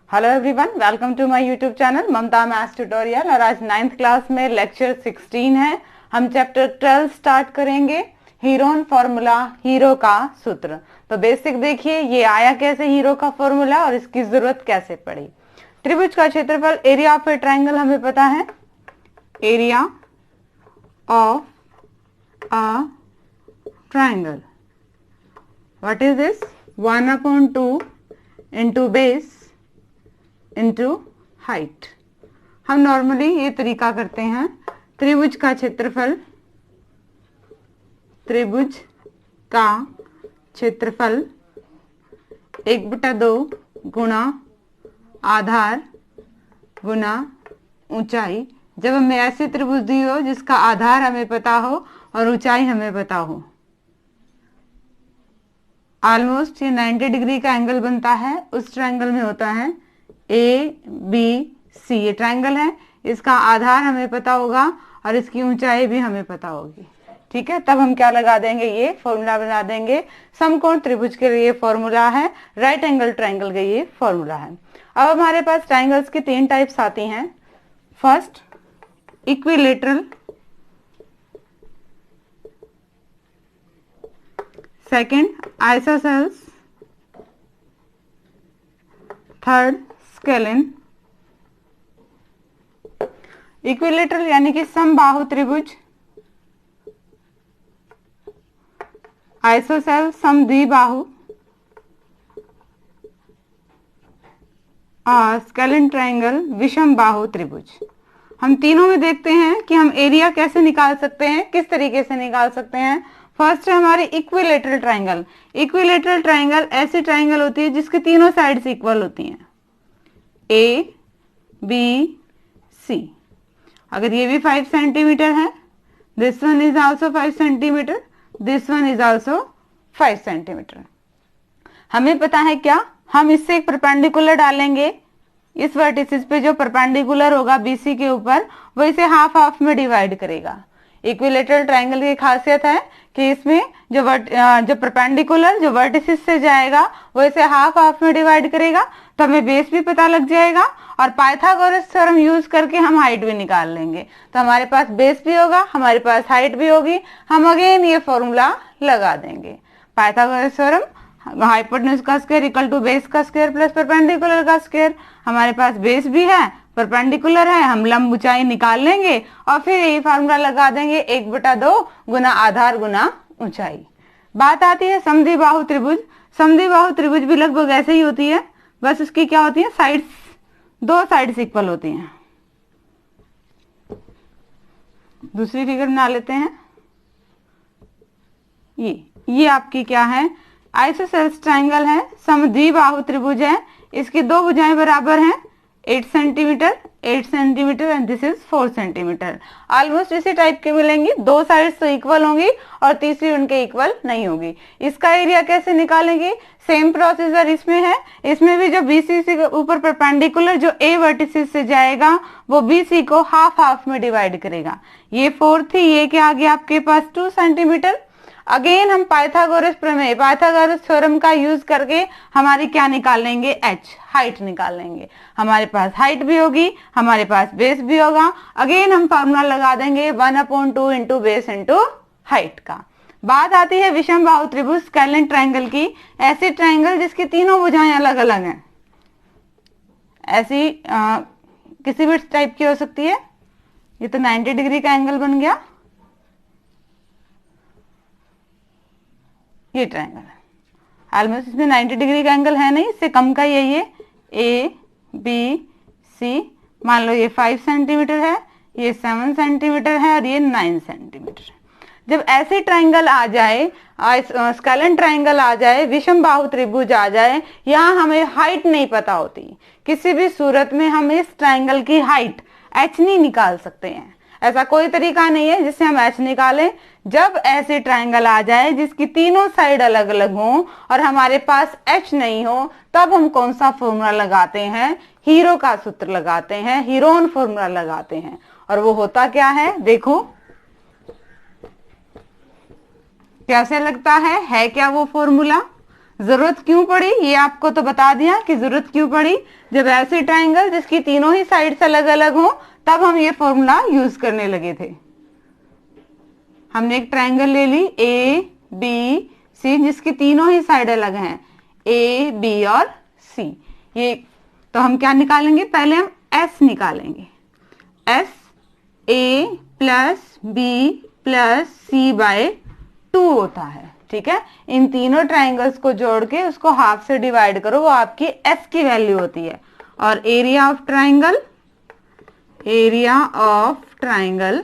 Hello everyone, welcome to my YouTube channel Mamta maths tutorial. और आज 9th class में lecture 16 है। हम चैप्टर 12 स्टार्ट करेंगे। हीरोन फॉर्मूला, हीरो का सूत्र। तो बेसिक देखिए, ये आया कैसे हीरो का फॉर्मूला और इसकी जरूरत कैसे पड़ी। त्रिभुज का क्षेत्रफल, एरिया ऑफ ए ट्राइंगल हमें पता है। Area of a triangle, what is this? 1/2 into base into height. हम नॉर्मली ये तरीका करते हैं। त्रिभुज का क्षेत्रफल, त्रिभुज का क्षेत्रफल 1/2 गुणा आधार गुणा ऊंचाई। जब हमें ऐसे त्रिभुज दी हो जिसका आधार हमें पता हो और ऊंचाई हमें पता हो। ऑलमोस्ट ये 90 डिग्री का एंगल बनता है। उस ट्रायंगल में होता है ABC। ये ट्रायंगल है, इसका आधार हमें पता होगा और इसकी ऊंचाई भी हमें पता होगी। ठीक है, तब हम क्या लगा देंगे, ये फॉर्मूला बना देंगे। समकोण त्रिभुज के लिए फॉर्मूला है, राइट एंगल ट्रायंगल का ये फॉर्मूला है। अब हमारे पास ट्रायंगल्स की 3 टाइप्स आती हैं। First equilateral, second isosceles, third scalene. Equilateral यानी कि समबाहु त्रिभुज, आइसोसेल समद्विबाहु और स्केलिन ट्रायंगल विषम बाहु त्रिभुज। हम तीनों में देखते हैं कि हम एरिया कैसे निकाल सकते हैं, किस तरीके से निकाल सकते हैं। फर्स्ट है हमारी इक्विलेटरल ट्रायंगल। इक्विलेटरल ट्रायंगल ऐसी ट्रायंगल होती है जिसकी तीनों साइड्स इक्वल होती हैं, ABC। अगर ये भी 5 सेंटीमीटर है, this one is also 5 centimetre, this one is also 5 centimetre. हमें पता है क्या, हम इससे एक परपेंडिकुलर डालेंगे। इस वर्टिसेस पे जो परपेंडिकुलर होगा BC के ऊपर, वो इसे हाफ हाफ में डिवाइड करेगा। इक्विलेटरल ट्रायंगल की खासियत है कि इसमें जो परपेंडिकुलर जो वर्टिसेस से जाएगा वो इसे हाफ हाफ में डिवाइड करेगा। तो हमें बेस भी पता लग जाएगा और पाइथागोरस थ्योरम यूज करके हम हाइट भी निकाल लेंगे। तो हमारे पास बेस भी होगा, हमारे पास हाइट भी होगी। हम अगेन ये फॉर्मूला लगा देंगे। पाइथागोरस थ्योरम, हाइपोटेन्यूज का स्क्वायर इक्वल टू बेस का स्क्वायर प्लस परपेंडिकुलर का स्क्वायर। हमारे पास बेस भी है, परपेंडिकुलर है, हम लंब ऊंचाई निकाल लेंगे और फिर यही फार्मूला लगा देंगे 1/2 गुना आधार गुना ऊंचाई। बात आती है समद्विबाहु त्रिभुज। समद्विबाहु त्रिभुज भी लगभग ऐसे ही होती है, बस उसकी क्या होती है, साइड्स, 2 साइड्स इक्वल होती हैं। दूसरी फिगर बना लेते हैं। ये आपकी क्या है, आइसोसेल्स ट्रायंगल है, समद्विबाहु त्रिभुज है। इसकी 2 भुजाएं बराबर हैं, 8 centimetre 8 centimetre and this is 4 centimetre. Almost इसी टाइप के मिलेंगी, 2 साइड्स तो इक्वल होंगी और तीसरी उनके इक्वल नहीं होगी। इसका एरिया कैसे निकालेंगे, सेम प्रोसीजर इसमें है। इसमें भी जो BC से ऊपर परपेंडिकुलर जो A वर्टिसेस से जाएगा वो BC को हाफ हाफ में डिवाइड करेगा। ये 4 थी, ये क्या आ गया आपके पास 2 सेंटीमीटर। अगेन हम पाइथागोरस प्रमेय, पाइथागोरस थ्योरम का यूज करके हमारी क्या निकाल लेंगे, H, हाइट निकाल लेंगे। हमारे पास हाइट भी होगी, हमारे पास बेस भी होगा। अगेन हम फॉर्मूला लगा देंगे 1/2 इंटू बेस इंटू हाइट का। बात आती है विषम बाहु त्रिभुज, स्केलिन ट्रायंगल की। ऐसी ट्रायंगल जिसकी तीनों भुजाएं अलग अलग हैं, ऐसी किसी भी टाइप की हो सकती है। ये तो 90 डिग्री का एंगल बन गया, ये ट्रायंगल है। ऑलमोस्ट इसमें 90 डिग्री का एंगल है नहीं, इससे कम का ही है ये ABC। मान लो ये 5 सेंटीमीटर है, ये 7 सेंटीमीटर है और ये 9 सेंटीमीटर है। जब ऐसे ट्रायंगल आ जाए, स्केलिन ट्रायंगल आ जाए, विषम बाहु त्रिभुज आ जाए, यहाँ हमें हाइट नहीं पता होती, किसी भी सूरत में हम इस ट्रायंगल की हाइट H नहीं निकाल सकते हैं। ऐसा कोई तरीका नहीं है जिससे हम H निकालें। जब ऐसे ट्रायंगल आ जाए जिसकी तीनों साइड अलग अलग हों और हमारे पास H नहीं हो, तब हम कौन सा फॉर्मूला लगाते हैं, हीरो का सूत्र लगाते हैं, हीरोन फॉर्मूला लगाते हैं। और वो होता क्या है, देखो कैसे लगता है क्या वो फॉर्मूला। जरूरत क्यों पड़ी ये आपको तो बता दिया कि जरूरत क्यों पड़ी। जब ऐसे ट्राइंगल जिसकी तीनों ही साइड्स अलग अलग हो तब हम ये फॉर्मूला यूज करने लगे थे। हमने एक ट्राइंगल ले ली ए बी सी जिसकी तीनों ही साइड अलग हैं, ए बी और सी। ये तो हम क्या निकालेंगे, पहले हम एस निकालेंगे। S A plus B plus C by 2 होता है। ठीक है, इन तीनों ट्राइंगल्स को जोड़ के उसको हाफ से डिवाइड करो, वो आपकी एस की वैल्यू होती है। और area of triangle, area of triangle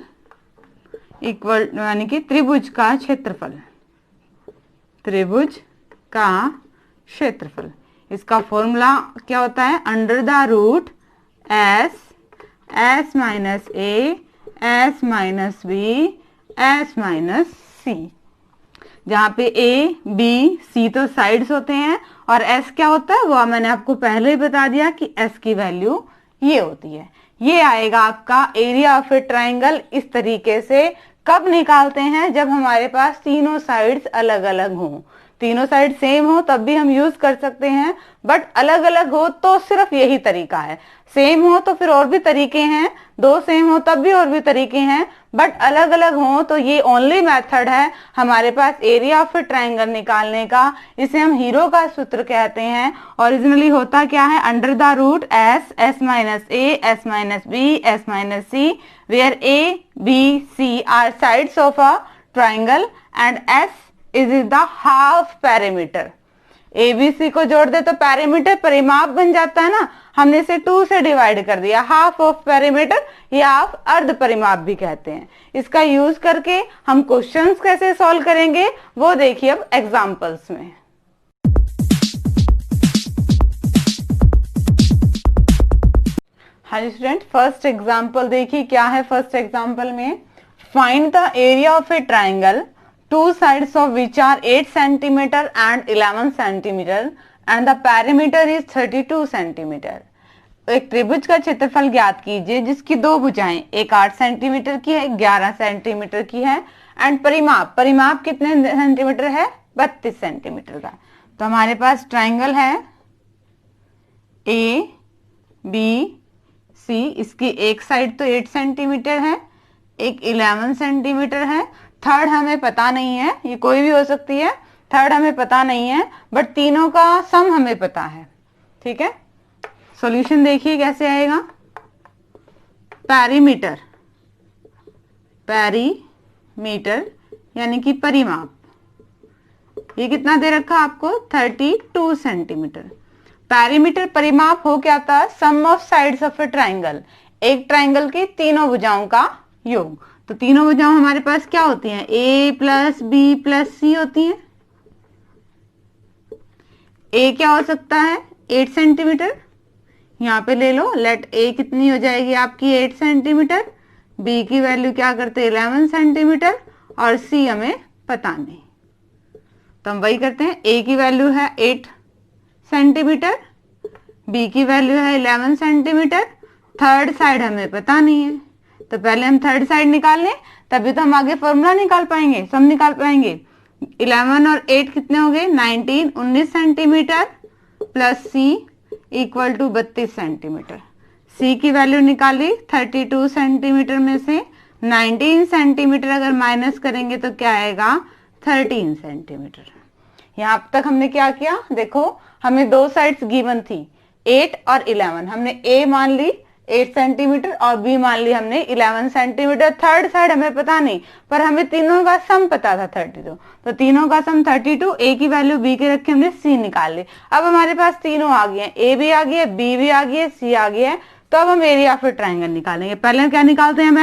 equal यानी कि त्रिभुज का क्षेत्रफल, त्रिभुज का क्षेत्रफल। इसका फॉर्मूला क्या होता है, under the root S minus A S minus B S minus C, जहां पे ए बी सी तो साइड्स होते हैं और एस क्या होता है वो मैंने आपको पहले ही बता दिया कि एस की वैल्यू ये होती है। ये आएगा आपका एरिया ऑफ ए ट्राइंगल। इस तरीके से कब निकालते हैं, जब हमारे पास तीनों साइड्स अलग अलग हों। तीनों साइड सेम हो तब भी हम यूज कर सकते हैं, बट अलग अलग हो तो सिर्फ यही तरीका है। सेम हो तो फिर और भी तरीके हैं, दो सेम हो तब भी और भी तरीके हैं, बट अलग अलग हो तो ये ओनली मेथड है हमारे पास एरिया ऑफ ए ट्राइंगल निकालने का। इसे हम हीरो का सूत्र कहते हैं। ओरिजिनली होता क्या है, under the root S minus A S minus B S minus C, where A B C are sides of a triangle and S is the half parameter. ABC को जोड़ दे तो पैरामीटर परिमाप बन जाता है ना, हमने इसे 2 से डिवाइड कर दिया, हाफ ऑफ पैरामीटर या हाफ अर्ध परिमाप भी कहते हैं। इसका यूज करके हम क्वेश्चंस कैसे सॉल्व करेंगे वो देखिए अब एग्जांपल्स में। हाँ स्टूडेंट, फर्स्ट एग्जांपल देखिए क्या है। फर्स्ट एग्जांपल में find the area of a triangle two sides of which are 8 centimeter and 11 centimeter and the perimeter is 32 centimeter। एक त्रिभुज का क्षेत्रफल ज्ञात कीजिए जिसकी दो भुजाएं, एक 8 सेंटीमीटर की है 11 सेंटीमीटर की है, एंड परिमाप कितने सेंटीमीटर है, 32 सेंटीमीटर का। तो हमारे पास ट्राइंगल है ए बी सी, इसकी एक साइड तो 8 सेंटीमीटर है, एक 11 सेंटीमीटर है, थर्ड हमें पता नहीं है, ये कोई भी हो सकती है, थर्ड हमें पता नहीं है, बट तीनों का सम हमें पता है। ठीक है, सॉल्यूशन देखिए कैसे आएगा। पैरीमीटर, पैरीमीटर यानी कि परिमाप, ये कितना दे रखा आपको 32 सेंटीमीटर। पैरीमीटर परिमाप हो क्या था, sum of sides of a triangle, एक ट्राइंगल की तीनों भुजाओं का योग। तो तीनों भुजाएं हमारे पास क्या होती हैं, ए प्लस बी प्लस सी होती हैं। ए क्या हो सकता है 8 सेंटीमीटर, यहाँ पे ले लो, लेट ए कितनी हो जाएगी आपकी 8 सेंटीमीटर, बी की वैल्यू क्या करते हैं 11 सेंटीमीटर और सी हमें पता नहीं। तो हम वही करते हैं, ए की वैल्यू है 8 सेंटीमीटर, बी की वैल्यू है 11 सेंटीमीटर, थर्ड साइड हमें पता नहीं है, तो पहले हम थर्ड साइड निकाल लें तभी तो हम आगे फॉर्मूला निकाल पाएंगे, सम निकाल पाएंगे। 11 और 8 कितने हो गए 19 centimetre plus C equal to 32 centimetre. C की वैल्यू निकाली 32 सेंटीमीटर में से 19 सेंटीमीटर अगर माइनस करेंगे तो क्या आएगा 13 सेंटीमीटर। यहाँ तक हमने क्या किया, देखो हमें दो साइड्स गिवन थी 8 और 11, हमने ए मान ली 8 सेंटीमीटर और बी मान ली हमने 11 सेंटीमीटर। थर्ड साइड हमें पता नहीं, पर हमें तीनों का सम पता था 32, तो तीनों का सम 32, ए की वैल्यू बी के रख के हमने सी निकाल ली। अब हमारे पास तीनों आ गए हैं, ए भी आ गई है, बी भी आ गई है, सी आ गई है। तो अब हम एरिया ऑफ ए ट्राइंगल निकालेंगे। पहले क्या निकालते हैं हम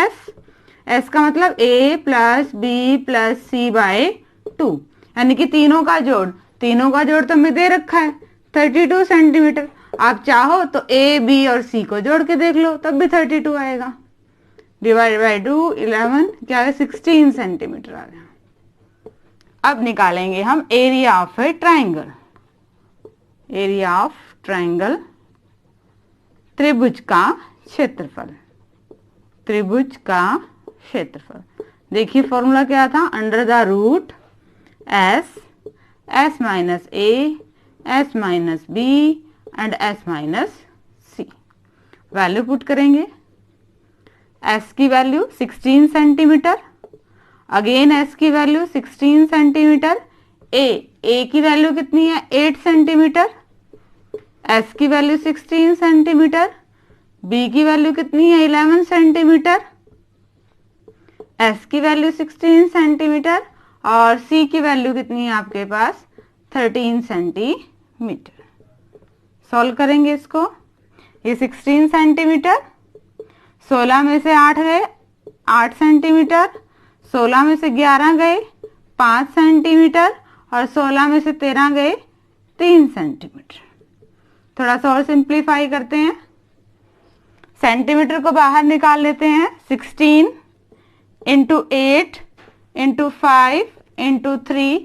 एस का मतलब ए plus B plus C by 2, यानी कि तीनों का जोड़ तो हमें दे रखा है 32 सेंटीमीटर। आप चाहो तो ए बी और सी को जोड़ के देख लो तब भी 32 आएगा, डिवाइड बाय 2 11 क्या है 16 सेंटीमीटर आ गया। अब निकालेंगे हम area of a triangle, area of triangle त्रिभुज का क्षेत्रफल, त्रिभुज का क्षेत्रफल। देखिए फॉर्मूला क्या था, under the root S minus A, S minus B and S minus C. Value put करेंगे। S की वैल्यू 16 सेंटीमीटर, अगेन S की वैल्यू 16 सेंटीमीटर, A की वैल्यू कितनी है 8 सेंटीमीटर, S की वैल्यू 16 सेंटीमीटर, B की वैल्यू कितनी है 11 सेंटीमीटर, S की वैल्यू 16 सेंटीमीटर और C की वैल्यू कितनी है आपके पास 13 सेंटीमीटर। सॉल्व करेंगे इसको। ये 16 सेंटीमीटर, 16 में से 8 गए 8 सेंटीमीटर, 16 में से 11 गए 5 सेंटीमीटर और 16 में से 13 गए 3 सेंटीमीटर। थोड़ा सा और सिंप्लीफाई करते हैं। सेंटीमीटर को बाहर निकाल लेते हैं। 16 into 8 into 5 into 3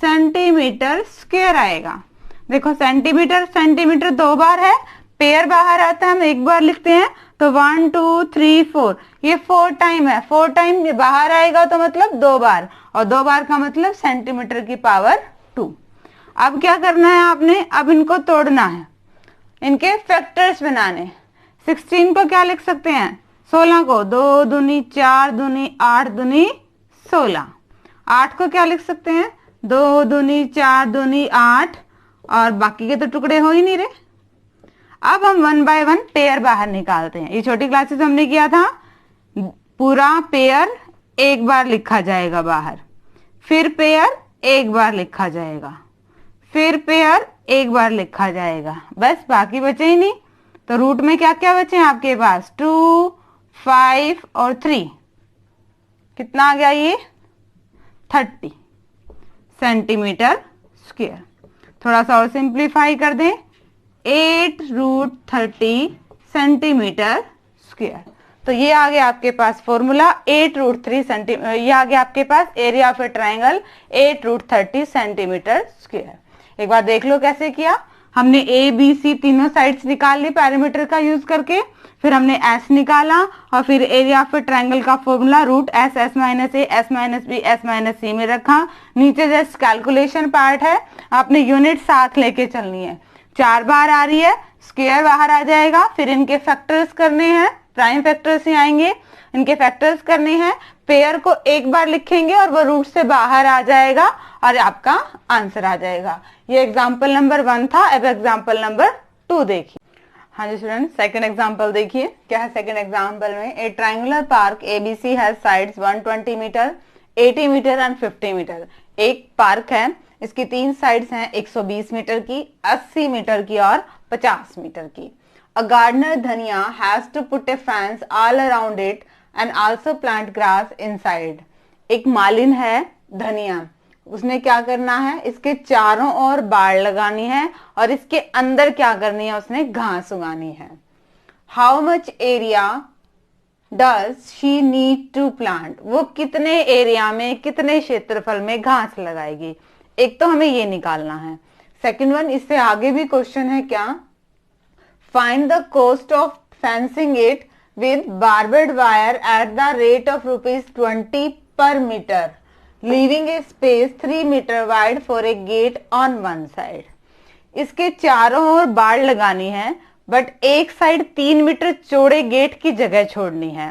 centimetre square आएगा। देखो सेंटीमीटर सेंटीमीटर दो बार है, पेयर बाहर आता है हम एक बार लिखते हैं, तो 1 2 3 4 ये 4 टाइम है, 4 टाइम बाहर आएगा तो मतलब दो बार, और दो बार का मतलब सेंटीमीटर की पावर 2। अब क्या करना है आपने, अब इनको तोड़ना है, इनके फैक्टर्स बनाने। 16 को क्या लिख सकते हैं 16 को 2 दूनी 4 दूनी 8 दूनी 16। 8 को क्या लिख सकते हैं 2 दूनी 4 दूनी 8 और बाकी के तो टुकड़े हो ही नहीं रहे। अब हम 1 बाय 1 पेयर बाहर निकालते हैं। ये छोटी क्लासेस हमने किया था, पूरा पेयर एक बार लिखा जाएगा बाहर, फिर पेयर एक बार लिखा जाएगा, फिर पेयर एक बार लिखा जाएगा, बस बाकी बचे ही नहीं। तो रूट में क्या क्या बचे हैं आपके पास 2 5 और 3, कितना आ गया ये 30 सेंटीमीटर स्क्वायर। थोड़ा सा और सिंप्लीफाई कर दें, 8 रूट 30 सेंटीमीटर स्क्वायर। तो ये आ गया आपके पास फॉर्मूला 8 रूट 3 सेंटीमीटर, ये आ गया आपके पास area of a triangle 8 root 30 centimetre square. एक बार देख लो कैसे किया। हमने ए बी सी तीनों साइड्स निकाल ली पैरामीटर का यूज करके, फिर हमने एस निकाला और फिर एरिया ऑफ ए ट्राइंगल का formula root S, S minus A, S minus B, S minus C में रखा। नीचे जस्ट कैलकुलेशन पार्ट है, आपने यूनिट साथ लेके चलनी है। 4 बार आ रही है, स्क्वायर बाहर आ जाएगा, फिर इनके फैक्टर्स करने हैं, प्राइम फैक्टर्स ही आएंगे, इनके फैक्टर्स करने हैं, पेयर को एक बार लिखेंगे और वो रूट से बाहर आ जाएगा और आपका आंसर आ जाएगा। ये एग्जाम्पल नंबर 1 था। अब एग्जाम्पल नंबर 2 देखिए। हाँ जी स्टूडेंट, सेकंड एग्जाम्पल देखिए क्या है। सेकंड एग्जाम्पल में a triangular park ABC has sides 120 metre, 80 metre and 50 metre. एक पार्क है, इसकी 3 साइड्स हैं 120 मीटर की, 80 मीटर की और 50 मीटर की। A gardener Dhaniya has to put a fence all around it and also plant grass inside. एक मालिन है धनिया, उसने क्या करना है, इसके चारों ओर बाड़ लगानी है और इसके अंदर क्या करनी है, उसने घास उगानी है। How much area does she need to plant, वो कितने एरिया में कितने क्षेत्रफल में घास लगाएगी। एक तो हमें ये निकालना है। सेकंड वन, इससे आगे भी क्वेश्चन है क्या, find the cost of fencing it with barbed wire at the rate of ₹20 per metre, leaving a space 3 meter wide for a gate on one side। इसके चारों ओर बाड़ लगानी है, बट एक साइड 3 मीटर चौड़े गेट की जगह छोड़नी है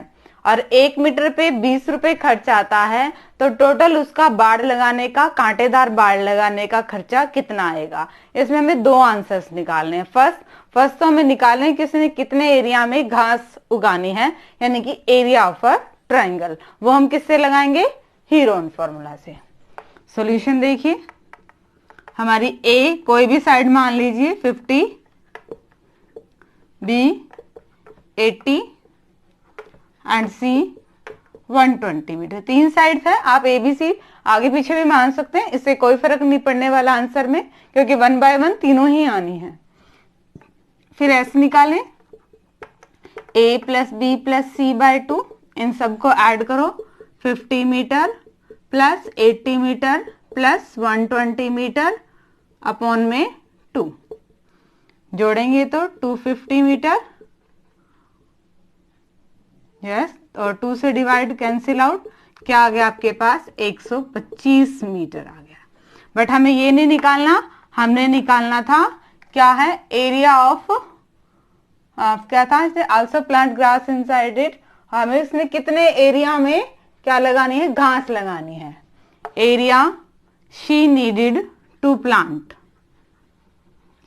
और 1 मीटर पे 20 रुपए खर्च आता है, तो टोटल उसका बाड़ लगाने का, कांटेदार बाड़ लगाने का खर्चा कितना आएगा। इसमें हमें 2 आंसर्स निकालने हैं। फर्स्ट तो हमें निकालने किसने कितने एरिया में घास उगानी है, यानी कि एरिया ऑफ अ ट्राइंगल। वो हम किससे लगाएंगे, हीरोन फॉर्मूला से। सॉल्यूशन देखिए, हमारी ए कोई भी साइड मान लीजिए 50, B 80 and C 120 metre. 3 sides है, आप ए बी सी आगे पीछे भी मान सकते हैं, इससे कोई फर्क नहीं पड़ने वाला आंसर में, क्योंकि 1 बाय 1 तीनों ही आनी है। फिर एस निकालें, A plus B plus C by 2, इन सबको ऐड करो, 50 metre plus 80 metre plus 120 metre upon में 2, जोड़ेंगे तो 250 मीटर, यस, और 2 से डिवाइड कैंसिल आउट, क्या आ गया आपके पास 125 मीटर आ गया। बट हमें ये नहीं निकालना, हमने निकालना था क्या है, एरिया ऑफ क्या था इसे, also plant grass inside it. हमें इसमें कितने एरिया में क्या लगानी है, घास लगानी है। Area she needed to plant,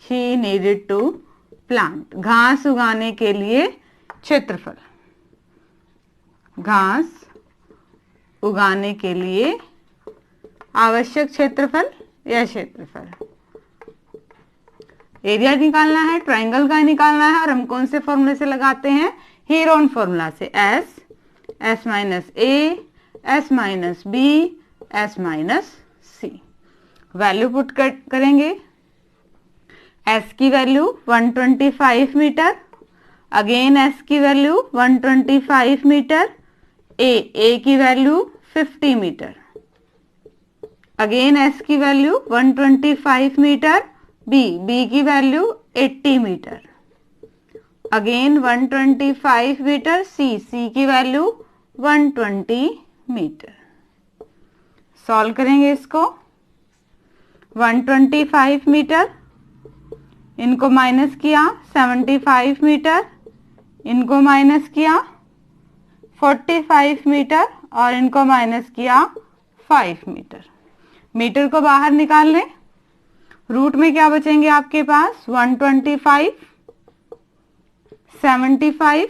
she needed to plant, घास उगाने के लिए क्षेत्रफल, घास उगाने के लिए आवश्यक क्षेत्रफल या क्षेत्रफल। एरिया निकालना है, ट्राइंगल का निकालना है, और हम कौन से फॉर्मूले से लगाते हैं, हीरोन फॉर्मूला से, S minus A, S minus B, S minus C. Value put करेंगे, एस की वैल्यू 125 मीटर, अगेन एस की वैल्यू 125 मीटर, ए की वैल्यू 50 मीटर, अगेन एस की वैल्यू 125 मीटर, बी की value 80 metre, again 125 metre, C की value 120 metre. Solve करेंगे इसको, 125 metre, इनको माइनस किया 75 मीटर, इनको माइनस किया 45 मीटर, और इनको माइनस किया 5 मीटर। मीटर को बाहर निकाल लें, रूट में क्या बचेंगे आपके पास, 125, 75,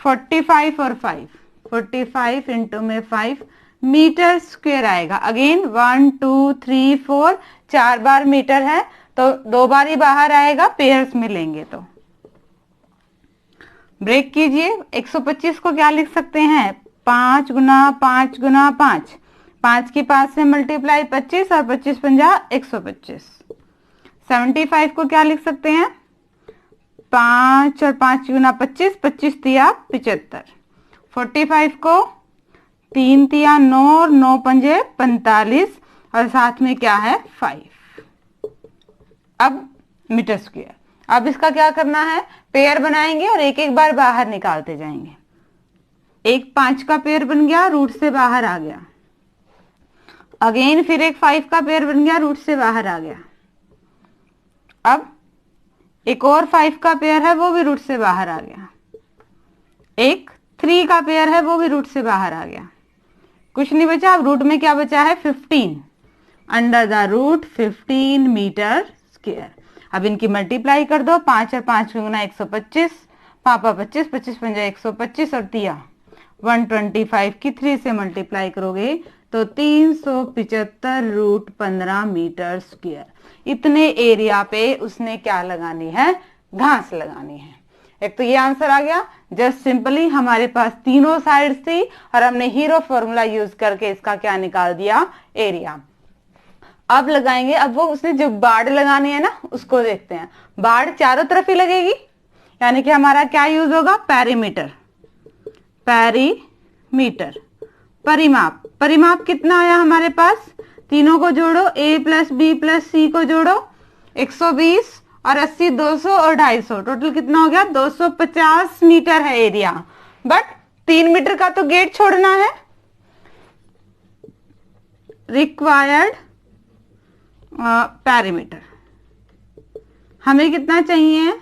45 और 5, 45 इंटू में 5 मीटर स्क्वायर आएगा। अगेन 1 2 3 4 4 बार मीटर है तो 2 बार ही बाहर आएगा, पेयर्स में लेंगे तो। ब्रेक कीजिए, 125 को क्या लिख सकते हैं, 5 गुना 5 गुना 5, 5 की 5 से मल्टीप्लाई 25 और 25 पंजा 125। 75 को क्या लिख सकते हैं, 5 और 5 गुना 25, 25 तिया 75। 45 को 3 तिया 9 और 9 पंजे 45, और साथ में क्या है 5। अब मीटर स्क्वायर, अब इसका क्या करना है, पेयर बनाएंगे और एक एक बार बाहर निकालते जाएंगे। एक 5 का पेयर बन गया, रूट से बाहर आ गया, अगेन फिर एक 5 का पेयर बन गया, रूट से बाहर आ गया, अब एक और 5 का पेयर है वो भी रूट से बाहर आ गया, एक 3 का पेयर है वो भी रूट से बाहर आ गया, कुछ नहीं बचा। अब रूट में क्या बचा है, 15, under the root 15 metre square. अब इनकी मल्टीप्लाई कर दो, 5 और 5 गुना 125, पापा 25, 25 पंजा 125 और तिया 125 की 3 से मल्टीप्लाई करोगे तो 375 रूट 15 मीटर स्क्वायर। इतने एरिया पे उसने क्या लगानी है, घास लगानी है। एक तो ये आंसर आ गया, जस्ट सिंपली हमारे पास तीनों साइड्स थी और हमने हीरो फॉर्मूला यूज करके इसका क्या निकाल दिया, एरिया। अब लगाएंगे, अब वो उसने जो बाड़ लगानी है ना उसको देखते हैं। बाड़ चारों तरफ ही लगेगी, यानी कि हमारा क्या यूज होगा, पेरीमीटर, पेरीमीटर, परिमाप। परिमाप कितना आया हमारे पास, तीनों को जोड़ो, a प्लस बी प्लस सी को जोड़ो, 120 और 80 200 और 250, टोटल कितना हो गया, 250 मीटर है एरिया। बट 3 मीटर का तो गेट छोड़ना है। रिक्वायर्ड पेरीमीटर हमें कितना चाहिए,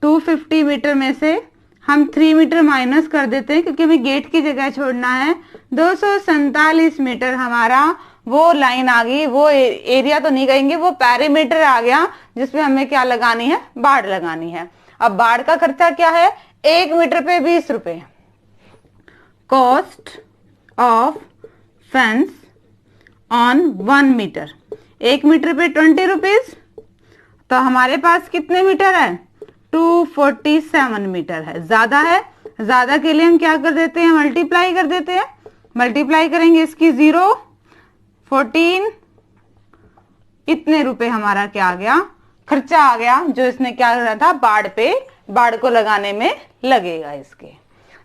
250 मीटर में से हम 3 मीटर माइनस कर देते हैं क्योंकि हमें गेट की जगह छोड़ना है। 247 मीटर हमारा वो लाइन आ गई, वो एरिया तो नहीं कहेंगे, वो पेरीमीटर आ गया जिसमें हमें क्या लगानी है, बाड़ लगानी है। अब बाड़ का खर्चा क्या है, 1 मीटर पे 20 रुपए। Cost of fence on 1 metre, 1 metre पे 20 रुपीज, तो हमारे पास कितने मीटर है, 247 मीटर है। ज्यादा है, ज्यादा के लिए हम क्या कर देते हैं, मल्टीप्लाई कर देते हैं। मल्टीप्लाई करेंगे इसकी 0 14, इतने रुपए हमारा क्या आ गया, खर्चा आ गया जो इसने क्या करना था, बाड़ पे, बाड़ को लगाने में लगेगा इसके।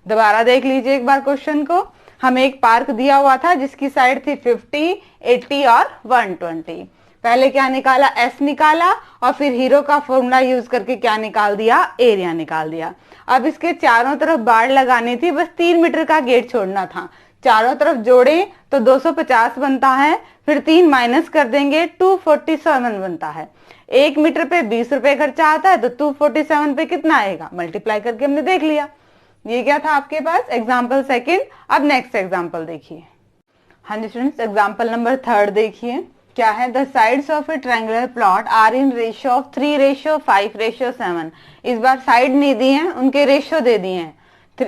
दोबारा देख लीजिए एक बार क्वेश्चन को। हमें एक पार्क दिया हुआ था जिसकी साइड थी 50, 80 और 120। पहले क्या निकाला, एस निकाला और फिर हीरो का फॉर्मूला यूज करके क्या निकाल दिया, एरिया निकाल दिया। अब इसके चारों तरफ बाड़ लगानी थी, बस 3 मीटर का गेट छोड़ना था। चारों तरफ जोड़ें तो 250 बनता है, फिर 3 माइनस कर देंगे 247 बनता है। 1 मीटर पे 20 रुपए खर्चा आता है तो 247 पे कितना आएगा, मल्टीप्लाई करके हमने देख लिया। ये क्या था आपके पास एग्जाम्पल सेकेंड। अब नेक्स्ट एग्जाम्पल देखिए। हाँ जी स्टूडेंट्स, एग्जाम्पल नंबर 3 देखिए क्या है। The sides of a triangular plot are in ratio of 3:5:7। इस बार साइड नहीं दी है, उनके रेशियो दे दिए हैं,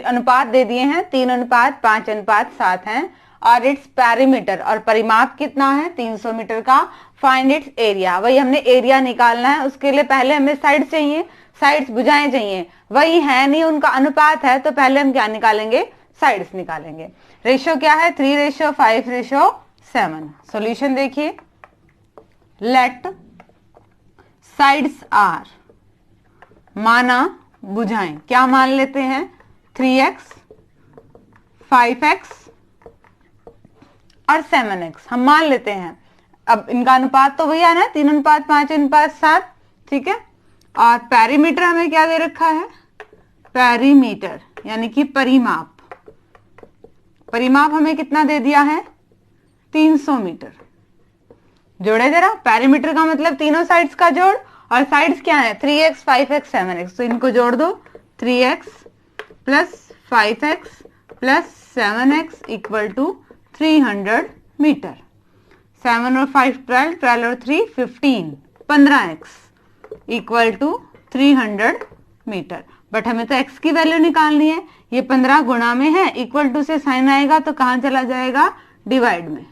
अनुपात दे दिए हैं 3:5:7 हैं। और इट्स पैरीमीटर, और परिमाप कितना है 300 मीटर का। फाइंड इट्स एरिया, वही हमने एरिया निकालना है। उसके लिए पहले हमें साइड चाहिए, साइड्स भुजाएं चाहिए, वही है नहीं, उनका अनुपात है, तो पहले हम क्या निकालेंगे, साइड्स निकालेंगे। रेशियो क्या है 3:5:7। सॉल्यूशन देखिए, लेट साइड्स आर, माना भुजाएं, क्या मान लेते हैं 3x 5x और 7x हम मान लेते हैं। अब इनका अनुपात तो वही आना है 3:5:7, ठीक है। और पैरीमीटर हमें क्या दे रखा है, पैरीमीटर यानी कि परिमाप, परिमाप हमें कितना दे दिया है 300 मीटर। जोड़े जरा, पैरीमीटर का मतलब तीनों साइड्स का जोड़, और साइड्स क्या है 3x 5x 7x, तो इनको जोड़ दो 3x plus 5x plus 7x equal to 300 metre. 7 और 5 12, 12 और 3 15, 15x equal to 300 metre. But हमें तो x की वैल्यू निकालनी है, ये 15 गुणा में है, इक्वल टू से साइन आएगा तो कहां चला जाएगा, डिवाइड में।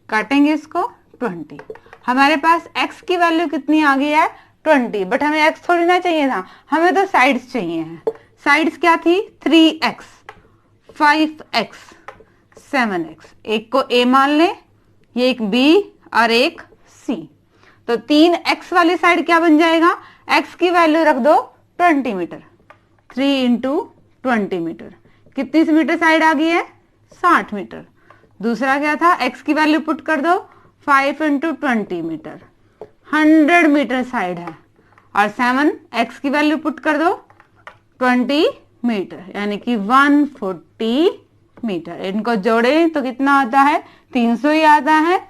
काटेंगे इसको 20। हमारे पास x की वैल्यू कितनी आ गई है 20, बट हमें x थोड़ी ना चाहिए था, हमें तो साइड्स चाहिए हैं। साइड्स क्या थी 3x 5x 7x, एक को a मान ले, ये एक b और एक c, तो 3x वाली साइड क्या बन जाएगा, x की वैल्यू रख दो 20 मीटर, 3 × 20 मीटर, कितनी सी मीटर साइड आ गई है 60 मीटर। दूसरा क्या था, x की वैल्यू पुट कर दो 5 × 20 मीटर, 100 मीटर साइड है। और 7x की वैल्यू पुट कर दो 20 मीटर, यानी कि 140 मीटर। इनको जोड़े तो कितना आता है 300 ही आता है,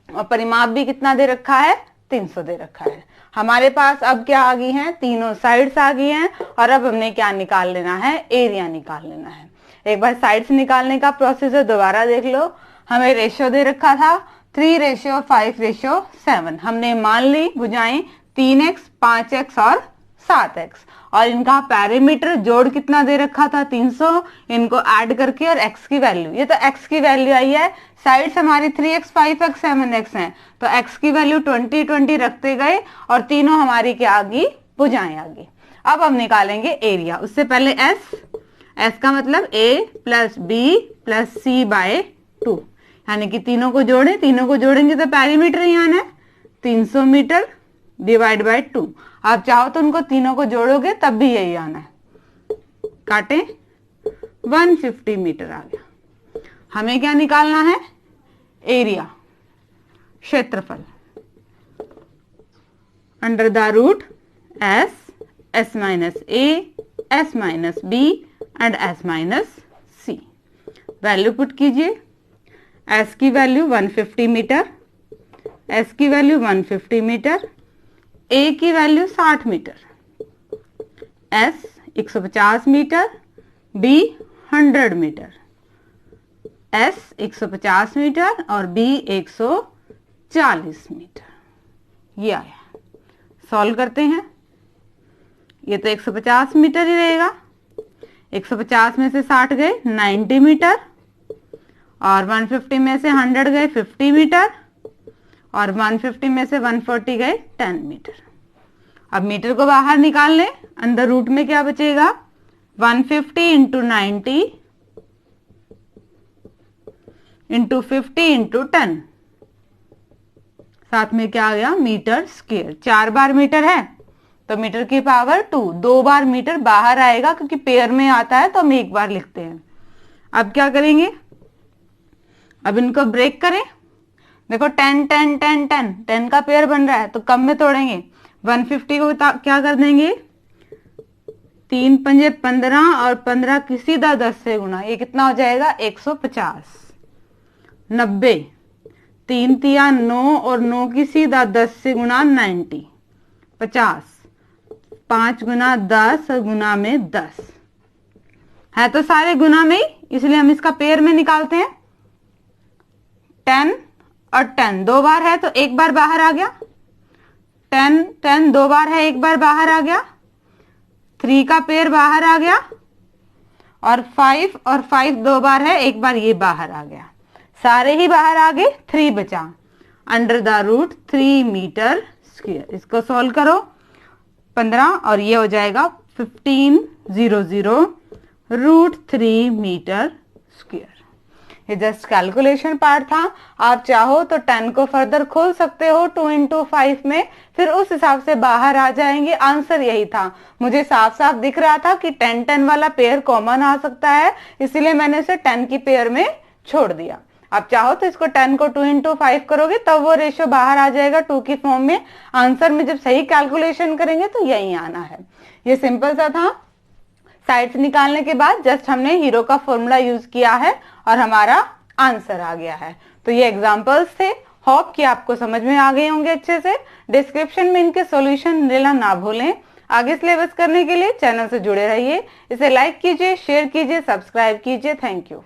और परिमाप भी कितना दे रखा है 300 दे रखा है। हमारे पास अब क्या आ गई हैं, तीनों साइड्स आ गई हैं, और अब हमने क्या निकाल लेना है, एरिया निकाल लेना है। एक बार साइड्स निकालने का प्रोसीजर दोबारा देख लो। हमें रेशियो दे रखा था 3:5:7, हमने मान ली भुजाएं 3x 5x और 7x, और इनका पैरामीटर जोड़ कितना दे रखा था 300, इनको ऐड करके और x की वैल्यू, ये तो x की वैल्यू आई है। साइड्स हमारी 3x 5x 7x हैं, तो x की वैल्यू 20 20 रखते गए, और तीनों हमारी क्या आ गई, भुजाएं आ गई। अब हम निकालेंगे एरिया। उससे पहले s का मतलब a plus b plus c by 2, यानी कि तीनों को जोड़े, तीनों को जोड़ेंगे तो पैरीमीटर ही आना है 300 मीटर डिवाइड बाय 2। आप चाहो तो उनको तीनों को जोड़ोगे तब भी यही आना है। काटें 150 मीटर आ गया। हमें क्या निकालना है, एरिया, क्षेत्रफल, under the root s minus a, s minus b and s minus c। Value put कीजिए, s की वैल्यू 150 मीटर, s की वैल्यू 150 मीटर, a की value 60 metre, s 150 metre, b 100 metre, s 150 metre और b 140 metre. ये आया। Solve करते हैं, ये तो 150 मीटर ही रहेगा, 150 में से 60 गए 90 मीटर, और 150 में से 100 गए 50 मीटर, और 150 में से 140 गए 10 मीटर। अब मीटर को बाहर निकाल लें, अंदर रूट में क्या बचेगा 150 × 90 × 50 × 10, साथ में क्या आ गया मीटर स्क्वायर। 4 बार मीटर है तो मीटर की पावर 2, 2 बार मीटर बाहर आएगा, क्योंकि पेयर में आता है तो हम एक बार लिखते हैं। अब क्या करेंगे, अब इनको ब्रेक करें। देखो 10 10 10 10 10 का पेयर बन रहा है तो कम में तोड़ेंगे, 150 को क्या कर देंगे 3 पंजे 15 और 15 की सीधा 10 से गुना, ये कितना हो जाएगा 150। 90, 3 तिया 9 और 9 की सीधा 10 से गुना 90। 50, 5 गुना 10 और गुना में 10 है, तो सारे गुना में ही, इसलिए हम इसका पेयर में निकालते हैं। 10 और 10 दो बार है तो एक बार बाहर आ गया, 10 10 दो बार है एक बार बाहर आ गया, 3 का पेयर बाहर आ गया, और 5 और 5 दो बार है एक बार ये बाहर आ गया, सारे ही बाहर आ गए, 3 बचा। Under the root 3 metre square, इसको सॉल्व करो 15 और ये हो जाएगा 1500 रूट 3 मीटर स्क्वायर। ये जस्ट कैलकुलेशन पार्ट था। आप चाहो तो 10 को फर्दर खोल सकते हो 2 into 5 में, फिर उस हिसाब से बाहर आ जाएंगे। आंसर यही था, मुझे साफ साफ दिख रहा था कि 10-10 वाला पेयर कॉमन आ सकता है, इसीलिए मैंने इसे 10 की पेयर में छोड़ दिया। आप चाहो तो इसको 10 को 2 into 5 करोगे तब वो रेशियो बाहर आ जाएगा 2 की फॉर्म में। आंसर में जब सही कैलकुलेशन करेंगे तो यही आना है। ये सिंपल सा था। साइड्स निकालने के बाद जस्ट हमने हीरो का फॉर्मूला यूज किया है और हमारा आंसर आ गया है। तो ये एग्जांपल्स थे, होप कि आपको समझ में आ गए होंगे अच्छे से। डिस्क्रिप्शन में इनके सॉल्यूशन लेना ना भूलें। आगे सिलेबस करने के लिए चैनल से जुड़े रहिए। इसे लाइक कीजिए, शेयर कीजिए, सब्सक्राइब कीजिए। Thank you.